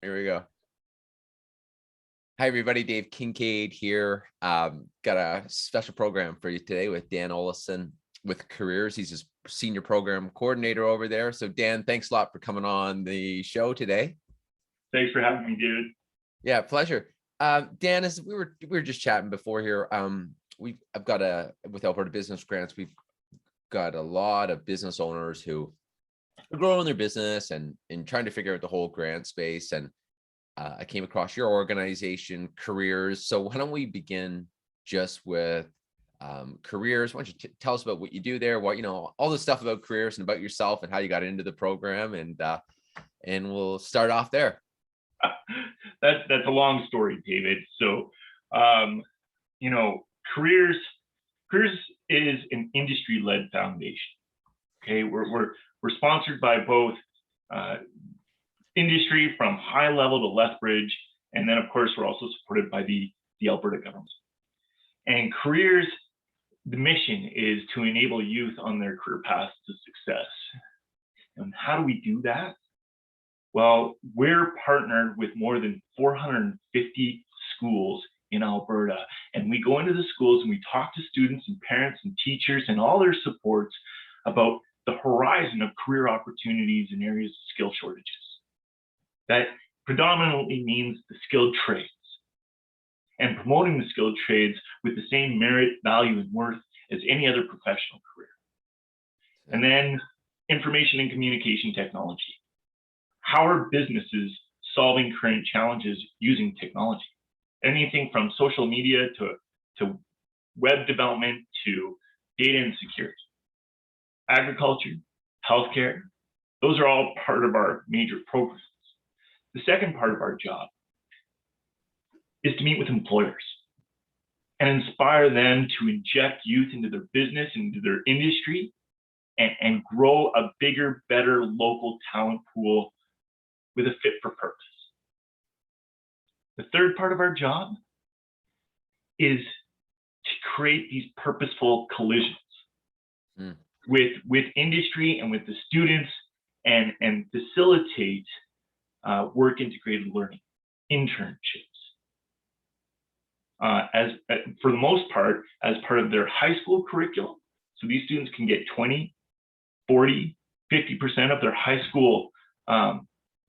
Here we go. Hi, everybody. Dave Kincaid here. Got a special program for you today with Dan Olesen with Careers. He's his senior program coordinator over there. So, Dan, thanks a lot for coming on the show today. Thanks for having me, dude. Yeah, pleasure. Dan, as we were just chatting before here, I've got with Alberta Business Grants, we've got a lot of business owners who are growing their business and trying to figure out the whole grant space. And I came across your organization, Careers. So why don't we begin just with Careers? Why don't you tell us about what you do there, all the stuff about Careers and about yourself and how you got into the program, and we'll start off there. That's a long story, David. So, Careers is an industry-led foundation. Okay, we're sponsored by both industry from high level to Lethbridge, and then of course we're also supported by the Alberta government. And Careers, the mission is to enable youth on their career paths to success. And how do we do that? Well, we're partnered with more than 450 schools in Alberta, and we go into the schools and we talk to students and parents and teachers and all their supports about the horizon of career opportunities in areas of skill shortages. That predominantly means the skilled trades, and promoting the skilled trades with the same merit, value, and worth as any other professional career. And then information and communication technology. How are businesses solving current challenges using technology? Anything from social media to web development to data and security. Agriculture, healthcare, those are all part of our major programs. The second part of our job is to meet with employers and inspire them to inject youth into their business, into their industry, and grow a bigger, better local talent pool with a fit for purpose. The third part of our job is to create these purposeful collisions with industry and with the students, and facilitate work integrated learning, internships. For the most part, as part of their high school curriculum. So these students can get 20, 40, 50% of their high school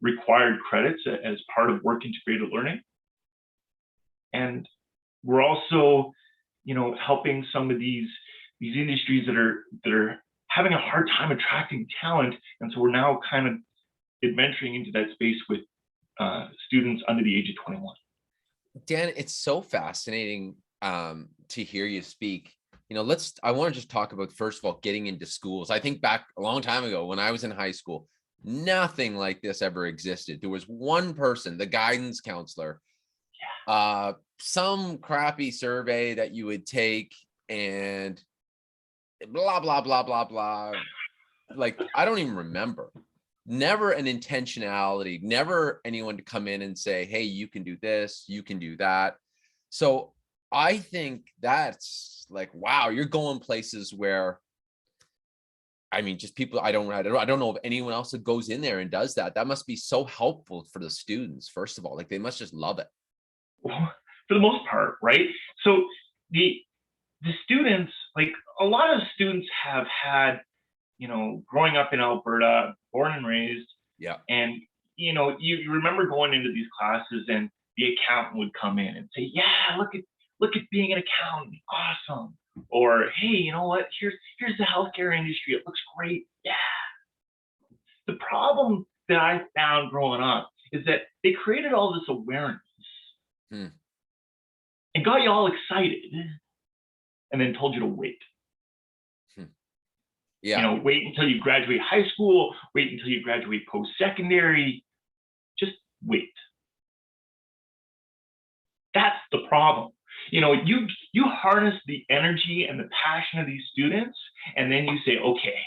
required credits as part of work integrated learning. And we're also, helping some of these industries that are having a hard time attracting talent. And so we're now kind of adventuring into that space with students under the age of 21. Dan, it's so fascinating to hear you speak. I want to just talk about, first of all, getting into schools. I think back a long time ago when I was in high school, nothing like this ever existed. There was one person, the guidance counselor, some crappy survey that you would take, and blah, blah, blah, blah, blah. Like, I don't even remember. Never an intentionality, never anyone to come in and say, hey, you can do this, you can do that. So I think that's like, wow, you're going places where, just people, I don't know of anyone else that goes in there and does that. That must be so helpful for the students, first of all. Like, they must just love it. Well, for the most part, right? So the students, like a lot of students have had, growing up in Alberta, born and raised. Yeah. And, you remember going into these classes and the accountant would come in and say, yeah, look at being an accountant. Awesome. Or, hey, you know what? Here's the healthcare industry. It looks great. Yeah. The problem that I found growing up is that they created all this awareness and got you all excited and then told you to wait. Yeah. Wait until you graduate high school, wait until you graduate post-secondary, just wait. That's the problem. You harness the energy and the passion of these students, and then you say, okay,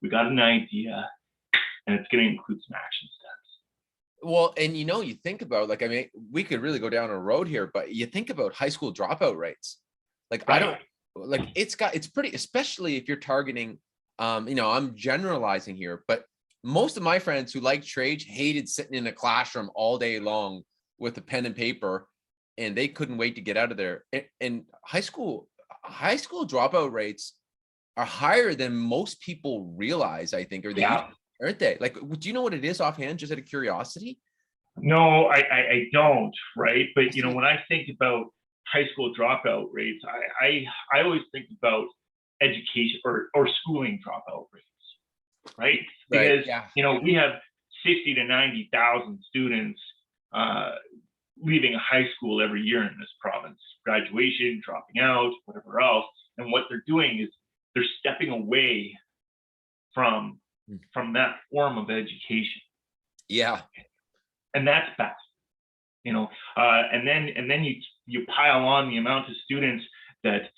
we got an idea, and it's going to include some action steps. Well, and you think about, we could really go down a road here, but you think about high school dropout rates. It's pretty, especially if you're targeting, I'm generalizing here, but most of my friends who liked trades hated sitting in a classroom all day long with a pen and paper, and they couldn't wait to get out of there. And high school dropout rates are higher than most people realize, I think, or they Yeah. aren't they? Like, do you know what it is offhand, just out of curiosity? No, I don't, right? But when I think about high school dropout rates, I always think about education or schooling dropout rates, right? Right. Because Yeah. we have 60 to 90,000 students uh, leaving high school every year in this province, graduation, dropping out, whatever else. And what they're doing is they're stepping away from that form of education, Yeah. and that's bad. And then you pile on the amount of students that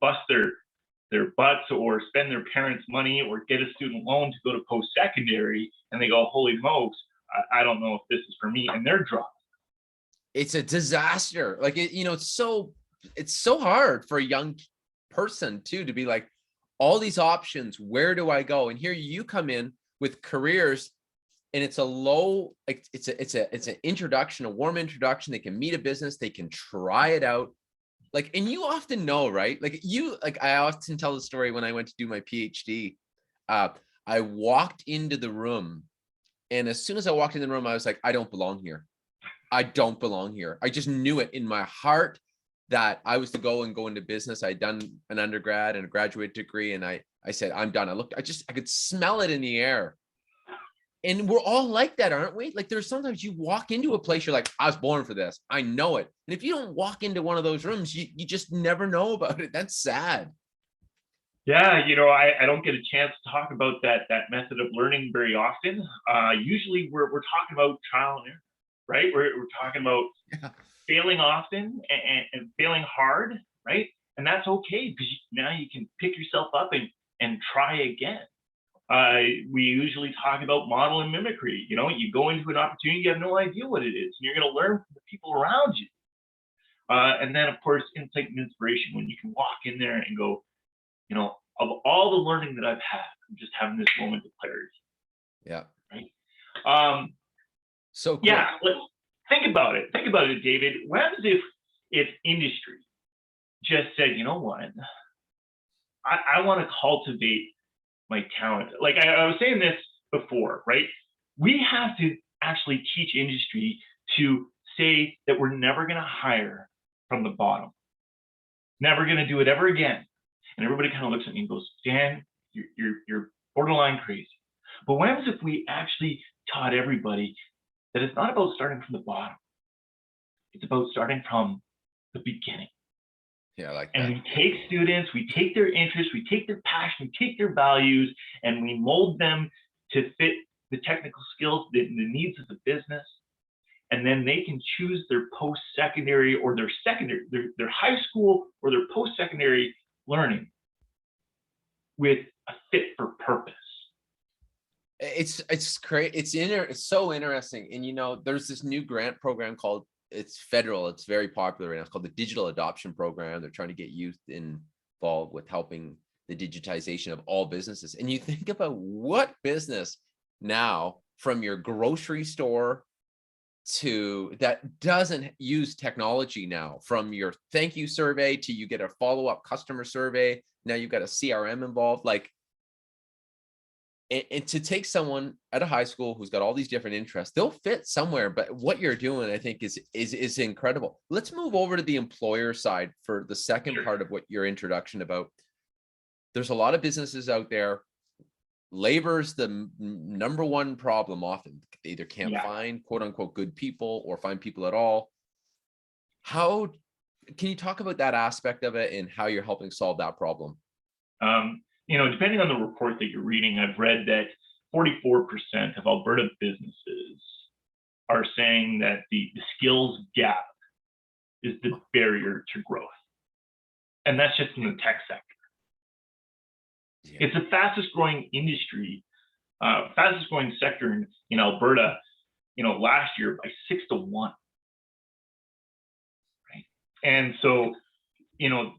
bust their butts or spend their parents' money or get a student loan to go to post-secondary, and they go, holy smokes, I don't know if this is for me, and they're dropping. It's a disaster. Like it's so hard for a young person too to be like, all these options, where do I go? And here you come in with careers, and it's a low, like it's an introduction, a warm introduction. They can meet a business, they can try it out. Like, and you often know, right? Like I often tell the story when I went to do my PhD. I walked into the room, and as soon as I walked in the room, I was like, I don't belong here. I don't belong here. I just knew it in my heart that I was to go into business. I'd done an undergrad and a graduate degree, and I said, I'm done. I could smell it in the air. And we're all like that, aren't we? Like, there's sometimes you walk into a place, you're like, I was born for this. I know it. And if you don't walk into one of those rooms, you just never know about it. That's sad. Yeah, I don't get a chance to talk about that method of learning very often. Usually we're talking about trial and error, right? We're talking about failing often and failing hard, right? And that's okay, because now you can pick yourself up and try again. We usually talk about model and mimicry. You go into an opportunity, you have no idea what it is, and you're going to learn from the people around you. And then, of course, insight and inspiration, when you can walk in there and go, of all the learning that I've had, I'm just having this moment of clarity. Yeah. Right. So cool. Yeah. Let's think about it. Think about it, David. What happens if industry just said, you know what, I want to cultivate my talent. Like I was saying this before, right? We have to actually teach industry to say that we're never going to hire from the bottom. Never going to do it ever again. And everybody kind of looks at me and goes, Dan, you're borderline crazy. But what happens if we actually taught everybody that it's not about starting from the bottom? It's about starting from the beginning. Yeah, I like that. And we take students, we take their interests, we take their passion, we take their values, and we mold them to fit the technical skills, the needs of the business. And then they can choose their post-secondary or their secondary, their high school or their post-secondary learning with a fit for purpose. It's great. It's so interesting. And there's this new grant program called, it's federal, it's very popular right now. It's called the Digital Adoption Program. They're trying to get youth involved with helping the digitization of all businesses. And you think about what business now, from your grocery store to that doesn't use technology now, from your thank you survey to you get a follow-up customer survey. Now you've got a CRM involved. Like, and to take someone at a high school who's got all these different interests, they'll fit somewhere. But what you're doing, I think, is incredible. Let's move over to the employer side for the second part of what your introduction about. There's a lot of businesses out there. Labor's the number one problem often. They either can't find quote unquote good people or find people at all. How can you talk about that aspect of it and how you're helping solve that problem? Depending on the report that you're reading, I've read that 44% of Alberta businesses are saying that the skills gap is the barrier to growth. And that's just in the tech sector. Yeah. It's the fastest growing industry, fastest growing sector in Alberta, last year by 6-1. Right. And so,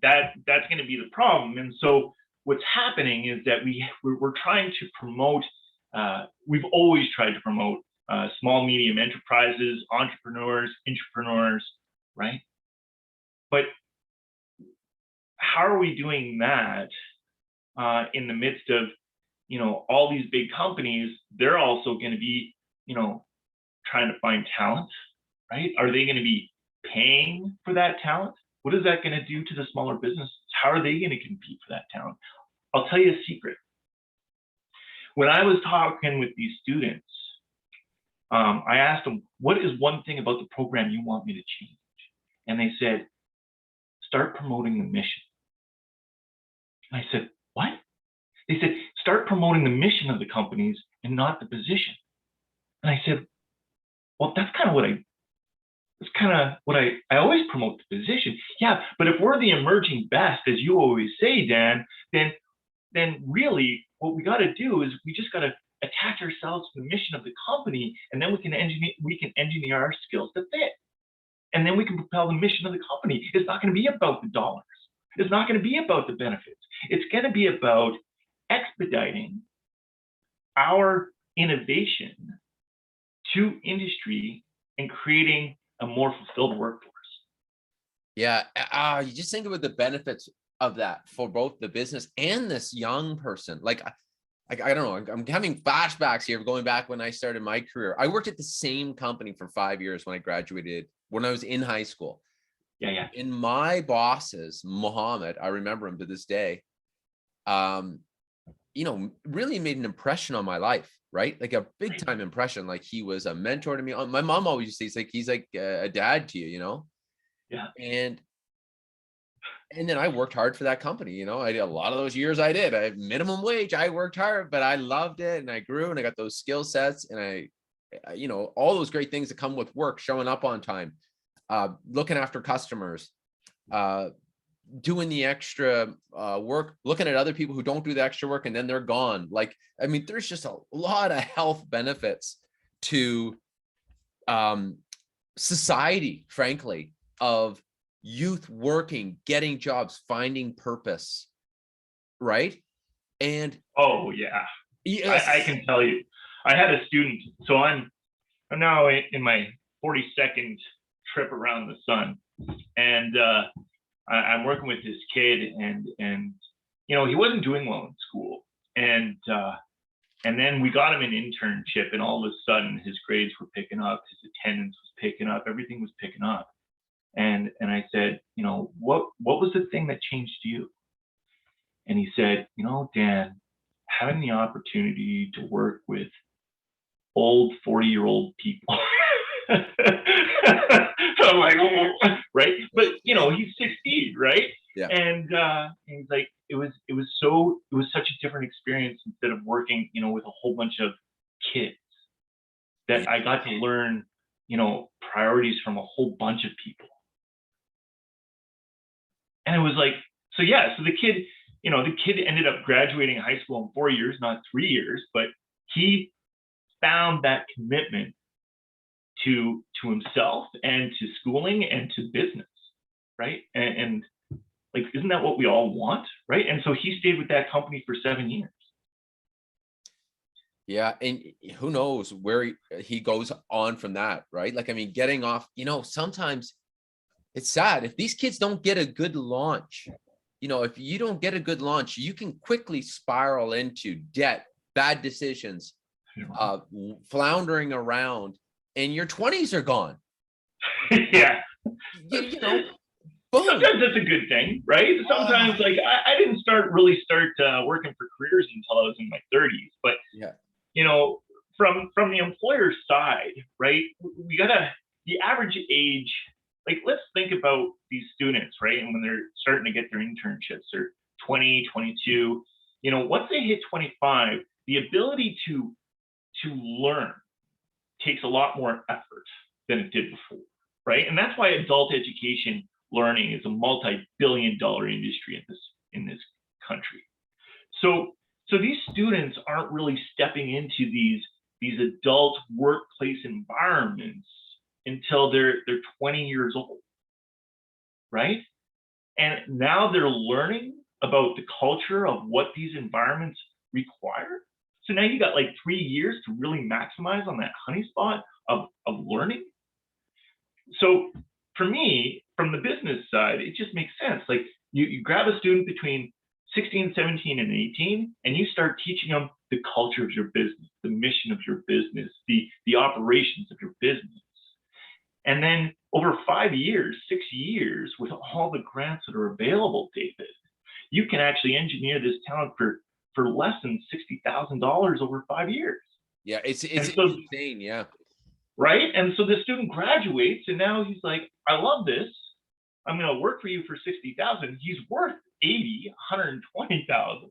that's going to be the problem. And so what's happening is that we're trying to promote we've always tried to promote small, medium enterprises, entrepreneurs, intrapreneurs, right? But how are we doing that in the midst of, all these big companies? They're also going to be, trying to find talent, right? Are they going to be paying for that talent? What is that going to do to the smaller businesses? How are they going to compete for that talent? I'll tell you a secret. When I was talking with these students, I asked them, what is one thing about the program you want me to change? And they said, start promoting the mission. And I said, what? They said, start promoting the mission of the companies and not the position. And I said, well, that's kind of what I always promote the position. Yeah, but if we're the emerging best, as you always say, Dan, then really what we got to do is we just got to attach ourselves to the mission of the company, and then we can engineer our skills to fit. And then we can propel the mission of the company. It's not going to be about the dollars. It's not going to be about the benefits. It's going to be about expediting our innovation to industry and creating a more fulfilled workforce. Yeah, you just think about the benefits of that for both the business and this young person. Like, I don't know, I'm having flashbacks here of going back when I started my career. I worked at the same company for 5 years when I graduated, when I was in high school. Yeah. And my bosses, Mohammed, I remember him to this day, really made an impression on my life, right? Like a big time impression. Like he was a mentor to me. My mom always used to say, he's like a dad to you, Yeah. And then I worked hard for that company. I did a lot of those years. I had minimum wage. I worked hard, but I loved it, and I grew, and I got those skill sets, and I all those great things that come with work, showing up on time, looking after customers, doing the extra work, looking at other people who don't do the extra work and then they're gone. Like, I mean, there's just a lot of health benefits to society, frankly, of youth working, getting jobs, finding purpose, right? And oh yeah, yes, I can tell you, I had a student. So I'm now in my 42nd trip around the sun, and I'm working with this kid, and he wasn't doing well in school, and then we got him an internship, and all of a sudden his grades were picking up, his attendance was picking up, everything was picking up, and I said, what was the thing that changed you? And he said, Dan, having the opportunity to work with old 40-year-old people. So I'm like, oh, right? But he's 16, right? Yeah. And he's like, it was such a different experience instead of working, with a whole bunch of kids, that I got to learn, priorities from a whole bunch of people. And it was like, so the kid ended up graduating high school in 4 years, not 3 years, but he found that commitment to himself and to schooling and to business, right? And like, isn't that what we all want, right? And so he stayed with that company for 7 years. Yeah, and who knows where he goes on from that, right? Like, I mean, getting off, sometimes it's sad if these kids don't get a good launch. If you don't get a good launch, you can quickly spiral into debt, bad decisions, floundering around, and your 20s are gone. Yeah. Boom. Sometimes that's a good thing, right? Sometimes, like, I didn't really start working for careers until I was in my 30s, but yeah, from the employer side, right? The average age, like, let's think about these students, right? And when they're starting to get their internships, they're 20, 22. Once they hit 25, the ability to learn takes a lot more effort than it did before, right? And that's why adult education learning is a multi-billion-dollar industry in this country. So these students aren't really stepping into these adult workplace environments until they're 20 years old, right? And now they're learning about the culture of what these environments require. So now you got like 3 years to really maximize on that honey spot of learning. So for me, from the business side, it just makes sense. Like you grab a student between 16, 17, and 18, and you start teaching them the culture of your business, the mission of your business, the operations of your business. And then over 5 years, 6 years, with all the grants that are available, David, you can actually engineer this talent for less than $60,000 over 5 years. Yeah, it's so, insane. Yeah. Right. And so the student graduates, and now he's like, I love this. I'm going to work for you for 60,000. He's worth 80, 120,000.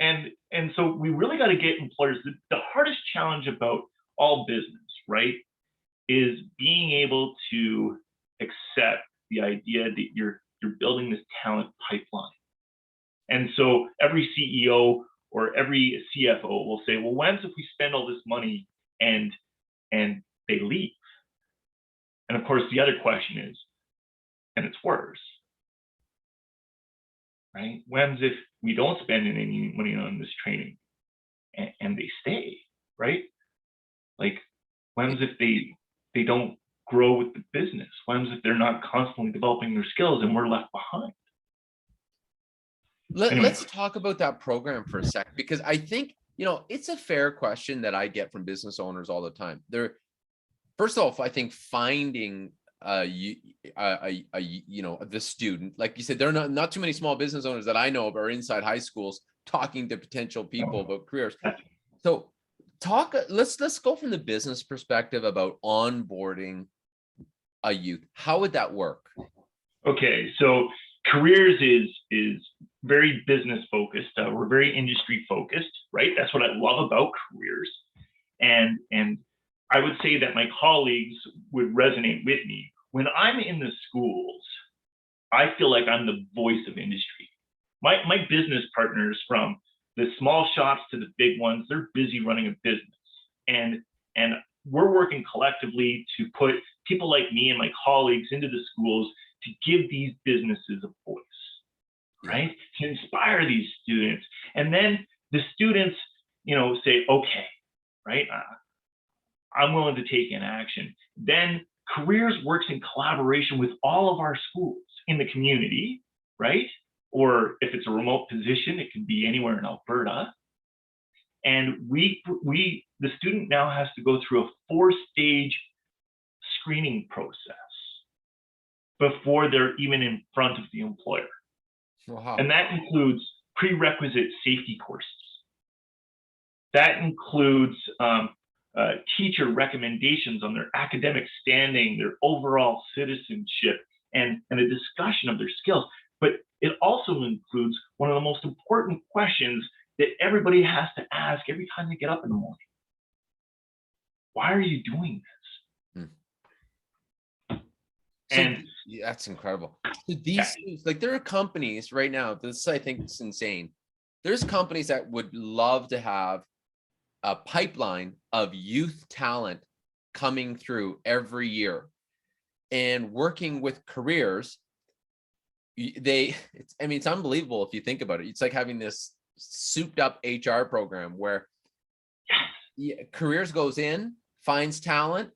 And so we really got to get employers. The hardest challenge about all business, right, is being able to accept the idea that you're building this talent pipeline. And so every CEO or every CFO will say, well, when's if we spend all this money and they leave? And of course, the other question is, and it's worse, right? When's if we don't spend any money on this training and they stay, right? Like, when's if they don't grow with the business? When's if they're not constantly developing their skills and we're left behind? Let's talk about that program for a sec, because I think, it's a fair question that I get from business owners all the time. First of all, I think finding the student, like you said, there are not too many small business owners that I know of are inside high schools talking to potential people about careers. So let's go from the business perspective about onboarding a youth. How would that work? Okay, so careers is very business focused. We're very industry focused, right? That's what I love about careers. And I would say that my colleagues would resonate with me. When I'm in the schools, I feel like I'm the voice of industry. My business partners, from the small shops to the big ones, they're busy running a business. And we're working collectively to put people like me and my colleagues into the schools to give these businesses a voice, right? To inspire these students. And then the students, say, okay, right? I'm willing to take in action. Then careers works in collaboration with all of our schools in the community, right? Or if it's a remote position, it can be anywhere in Alberta. And the student now has to go through a 4-stage screening process before they're even in front of the employer. Wow. And that includes prerequisite safety courses. That includes teacher recommendations on their academic standing, their overall citizenship, and a discussion of their skills. But it also includes one of the most important questions that everybody has to ask every time they get up in the morning. Why are you doing this? And that's incredible. So these things, like, there are companies right now, this I think is insane. There's companies that would love to have a pipeline of youth talent coming through every year and working with careers. It's unbelievable if you think about it. It's like having this souped up HR program where careers goes in, finds talent,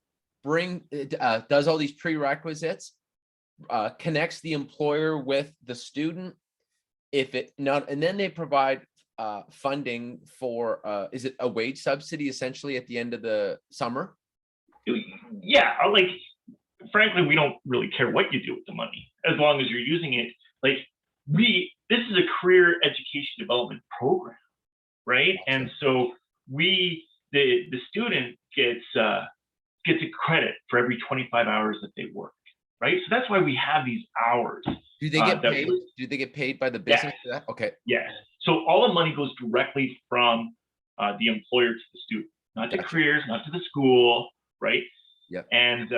does all these prerequisites, connects the employer with the student, and then they provide funding for is it a wage subsidy essentially at the end of the summer? Yeah, like, frankly, we don't really care what you do with the money as long as you're using it. Like, this is a career education development program, right? And so the student gets a credit for every 25 hours that they work, right? So that's why we have these hours. Do they get paid? Do they get paid by the business for that? Okay. Yes. So all the money goes directly from the employer to the student, not to careers, not to the school, right? Yep. And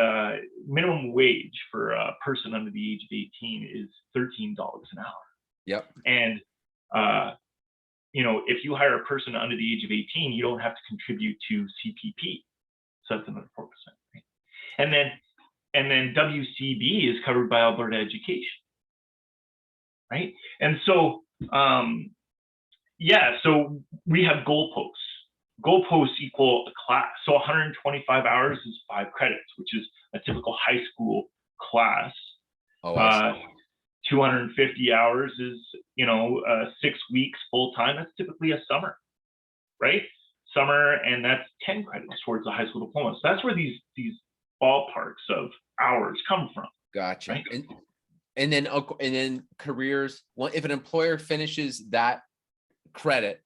minimum wage for a person under the age of 18 is $13 an hour. Yep. And if you hire a person under the age of 18, you don't have to contribute to CPP. So that's another 4%. Right? And then WCB is covered by Alberta Education, right? And so Yeah, so we have goalposts. Goalposts equal a class. So 125 hours is 5 credits, which is a typical high school class. Oh, I see. 250 hours is, 6 weeks full time. That's typically a summer, right? Summer, and that's 10 credits towards the high school diploma. So that's where these ballparks of hours come from. Gotcha. Right? And then careers. Well, if an employer finishes that credit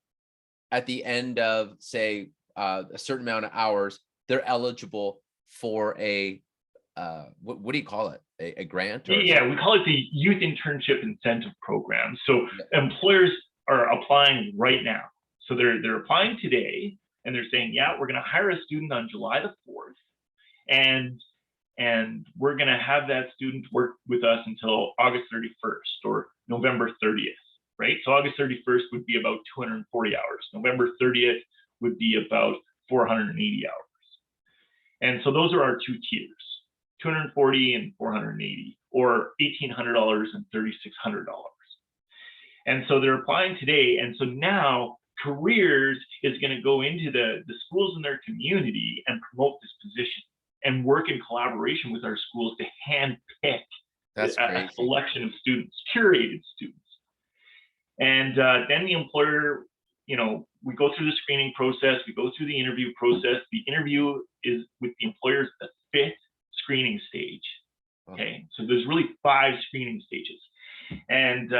at the end of, say, a certain amount of hours, they're eligible for a what do you call it? A grant? Or Yeah, we call it the Youth Internship Incentive Program. So employers are applying right now. So they're applying today, and they're saying, yeah, we're going to hire a student on July the 4th, and we're going to have that student work with us until August 31st or November 30th, right? So August 31st would be about 240 hours. November 30th would be about 480 hours. And so those are our two tiers, 240 and 480, or $1,800 and $3,600. And so they're applying today. And so now Careers is going to go into the schools in their community and promote this position and work in collaboration with our schools to hand pick a selection of students, curated students. And then the employer, we go through the screening process, we go through the interview process. The interview is with the employers the 5th screening stage. Okay, so there's really 5 screening stages, and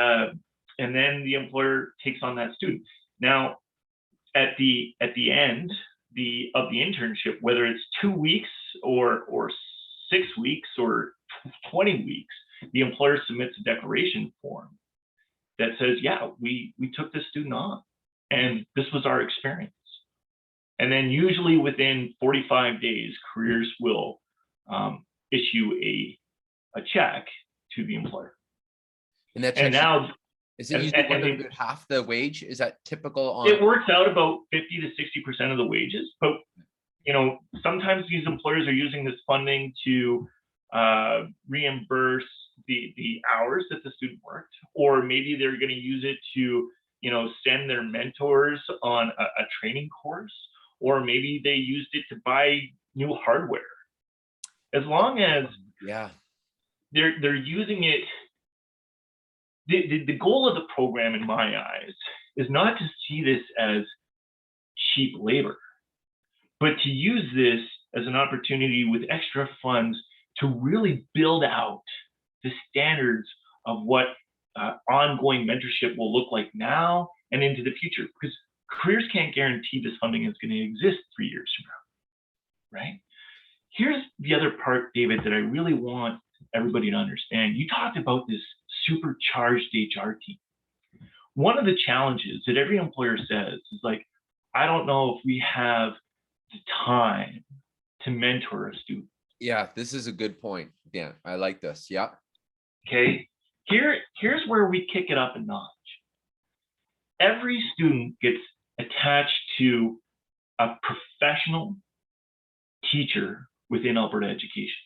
then the employer takes on that student. Now, at the end of the internship, whether it's 2 weeks or 6 weeks or 20 weeks, the employer submits a declaration form that says, yeah, we took this student on, and this was our experience. And then usually within 45 days, Careers will issue a check to the employer. And that check is it usually about half the wage? Is that typical on? It works out about 50 to 60% of the wages, but sometimes these employers are using this funding to reimburse the hours that the student worked, or maybe they're going to use it to send their mentors on a training course, or maybe they used it to buy new hardware. As long as they're using it, the goal of the program in my eyes is not to see this as cheap labor, but to use this as an opportunity with extra funds to really build out the standards of what ongoing mentorship will look like now and into the future, because Careers can't guarantee this funding is going to exist 3 years from now, right? Here's the other part, David, that I really want everybody to understand. You talked about this supercharged HR team. One of the challenges that every employer says is like, I don't know if we have the time to mentor a student. Yeah, this is a good point. Yeah, I like this. Yeah. Okay. Here's where we kick it up a notch. Every student gets attached to a professional teacher within Alberta education.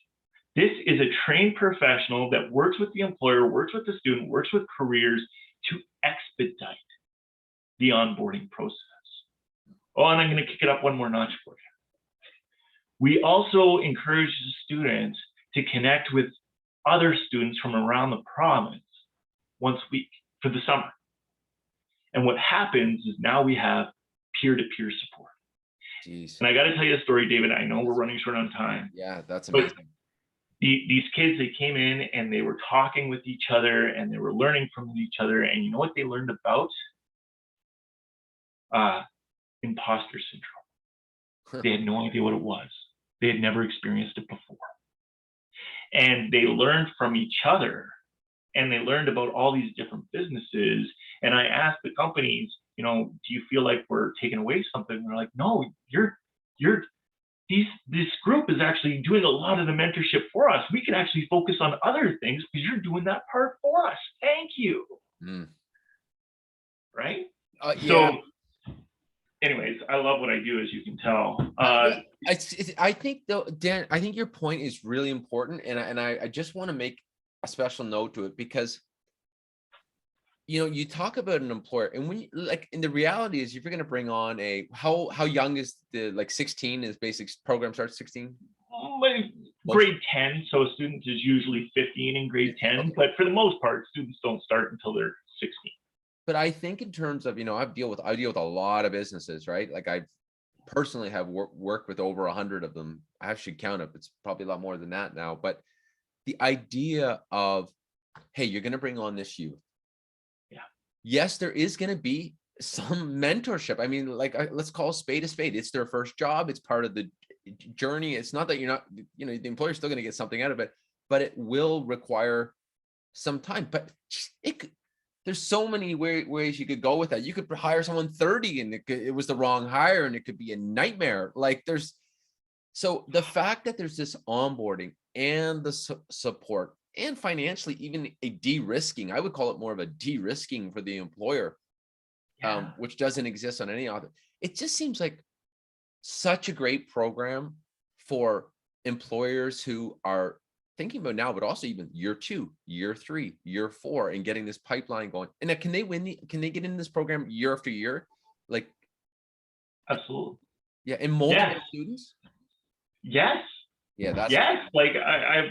This is a trained professional that works with the employer, works with the student, works with Careers to expedite the onboarding process. Oh, and I'm going to kick it up one more notch for you. We also encourage the students to connect with other students from around the province once a week for the summer. And what happens is now we have peer-to-peer support. Jeez. And I got to tell you a story, David. I know we're running short on time. Yeah, that's amazing. These kids, they came in and they were talking with each other and they were learning from each other. And you know what they learned about? Imposter syndrome. They had no idea what it was. They had never experienced it before. And they learned from each other, and they learned about all these different businesses. And I asked the companies, do you feel like we're taking away something? And they're like, no, this group is actually doing a lot of the mentorship for us. We can actually focus on other things because you're doing that part for us. Thank you. Right? Yeah. So anyways, I love what I do, as you can tell. I think though, Dan, I think your point is really important. And I just want to make a special note to it, because You talk about an employer, and when you, like, and the reality is, if you're going to bring on how young is the, like, 16 is basic program starts 16? Like grade 10, so a student is usually 15 in grade 10, Okay. but for the most part, students don't start until they're 16. But I think in terms of, I deal with a lot of businesses, right? Like, I personally have worked with over 100 of them. I should count it. It's probably a lot more than that now. But the idea of, hey, you're going to bring on this youth. Yeah. Yes, there is going to be some mentorship. I mean, like, let's call a spade a spade. It's their first job. It's part of the journey. It's not that you're not, the employer's still going to get something out of it, but it will require some time. But there's so many ways you could go with that. You could hire someone 30 and it was the wrong hire, and it could be a nightmare. Like, so the fact that there's this onboarding and the support, and financially even a de-risking, I would call it more of a de-risking for the employer, which doesn't exist on any other. It just seems like such a great program for employers who are thinking about now, but also even year 2, year 3, year 4, and getting this pipeline going. And can they get in this program year after year? Like, Absolutely. yeah, and multiple students. Yes. Yeah, that's yes. Like I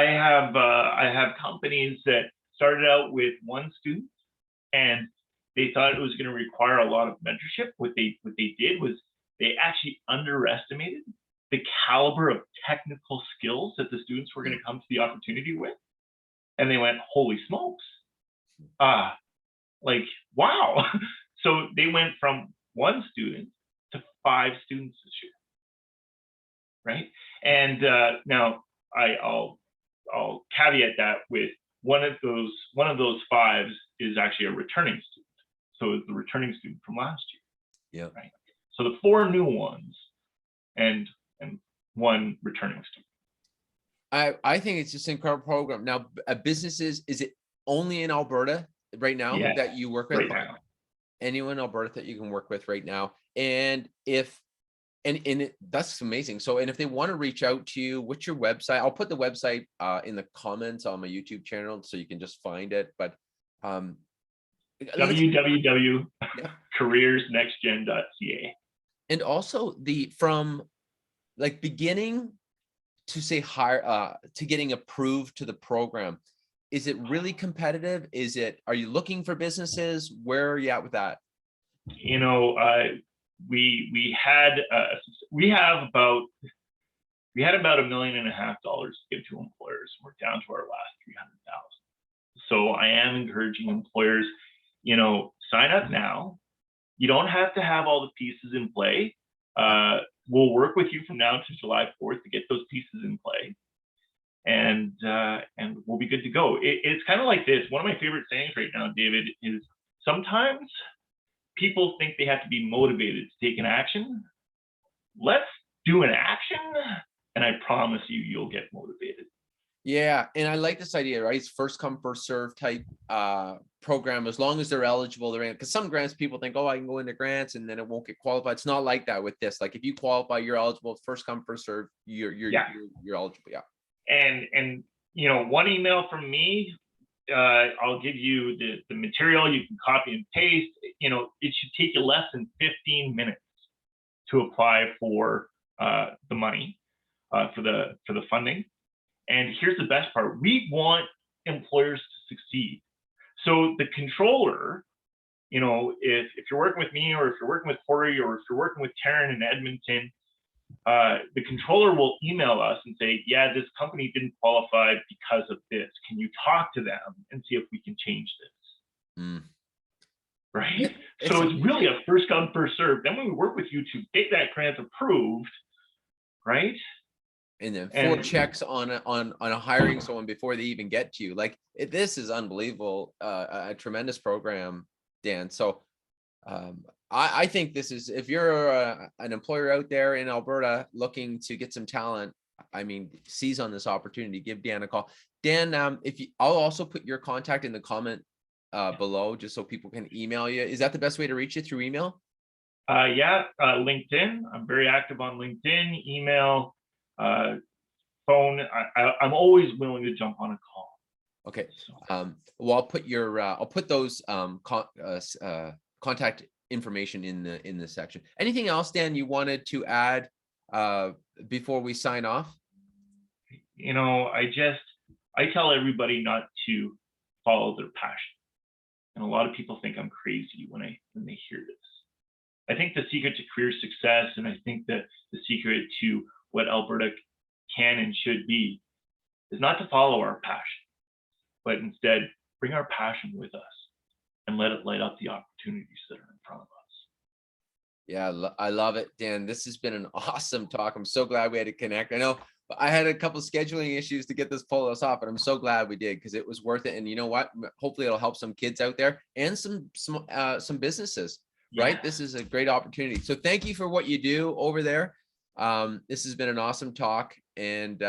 have companies that started out with 1 student, and they thought it was going to require a lot of mentorship. What they did was they actually underestimated the caliber of technical skills that the students were going to come to the opportunity with, and they went, "Holy smokes! Like, wow!" So they went from 1 student to 5 students this year, right? And now I'll caveat that with one of those 5s is actually a returning student. So it's the returning student from last year. Yeah. Right. So the 4 new ones and 1 returning student. I think it's just an incredible program. Now, businesses, is it only in Alberta right now that you work with? Right now. Anyone in Alberta that you can work with right now? And that's amazing. So, and if they want to reach out to you, what's your website? I'll put the website in the comments on my YouTube channel so you can just find it. But www.careersnextgen.ca. And also from like beginning to say hire to getting approved to the program, is it really competitive? Are you looking for businesses? Where are you at with that? We had about $1.5 million to give to employers. We're down to our last 300,000. So I am encouraging employers, sign up now. You don't have to have all the pieces in play. We'll work with you from now to July 4th to get those pieces in play, and we'll be good to go. It's kind of like this. One of my favorite sayings right now, David, is sometimes people think they have to be motivated to take an action. Let's do an action, and I promise you'll get motivated. Yeah, and I like this idea, right? It's first come, first serve type program. As long as they're eligible, they're in. Because some grants, people think, oh, I can go into grants and then it won't get qualified. It's not like that with this. Like, if you qualify, you're eligible. First come, first serve. You're eligible. Yeah. And one email from me, I'll give you the material. You can copy and paste. It should take you less than 15 minutes to apply for the money for the funding. And here's the best part: we want employers to succeed. So the controller, if you're working with me, or if you're working with Corey, or if you're working with Taryn in Edmonton, the controller will email us and say, yeah, this company didn't qualify because of this. Can you talk to them and see if we can change this? Right? So it's really a first come, first serve. Then when we work with you to get that grant approved, right? And then 4 checks on a hiring someone before they even get to you. Like, this is unbelievable, a tremendous program, Dan. So I think this is, if you're an employer out there in Alberta looking to get some talent, I mean, seize on this opportunity. Give Dan a call. Dan, I'll also put your contact in the comment below, just so people can email you. Is that the best way to reach you, through email? LinkedIn. I'm very active on LinkedIn. Email, phone. I'm always willing to jump on a call. Okay. So, Well, I'll put those contact information in the section. Anything else, Dan, you wanted to add before we sign off? you know, I tell everybody not to follow their passion. And a lot of people think I'm crazy when they hear this. I think the secret to career success, and I think that the secret to what Alberta can and should be, is not to follow our passion, but instead bring our passion with us and let it light up the opportunities that are in front of us. Yeah, I love it, Dan. This has been an awesome talk. I'm so glad we had to connect. I know I had a couple scheduling issues to get this pull us off, but I'm so glad we did because it was worth it. And you know what? Hopefully it'll help some kids out there and some businesses, right? Yeah. This is a great opportunity. So thank you for what you do over there. This has been an awesome talk. And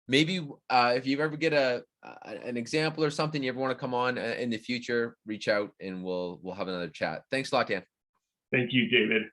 maybe if you ever get an example or something you ever want to come on in the future, reach out and we'll have another chat. Thanks a lot, Dan. Thank you, David.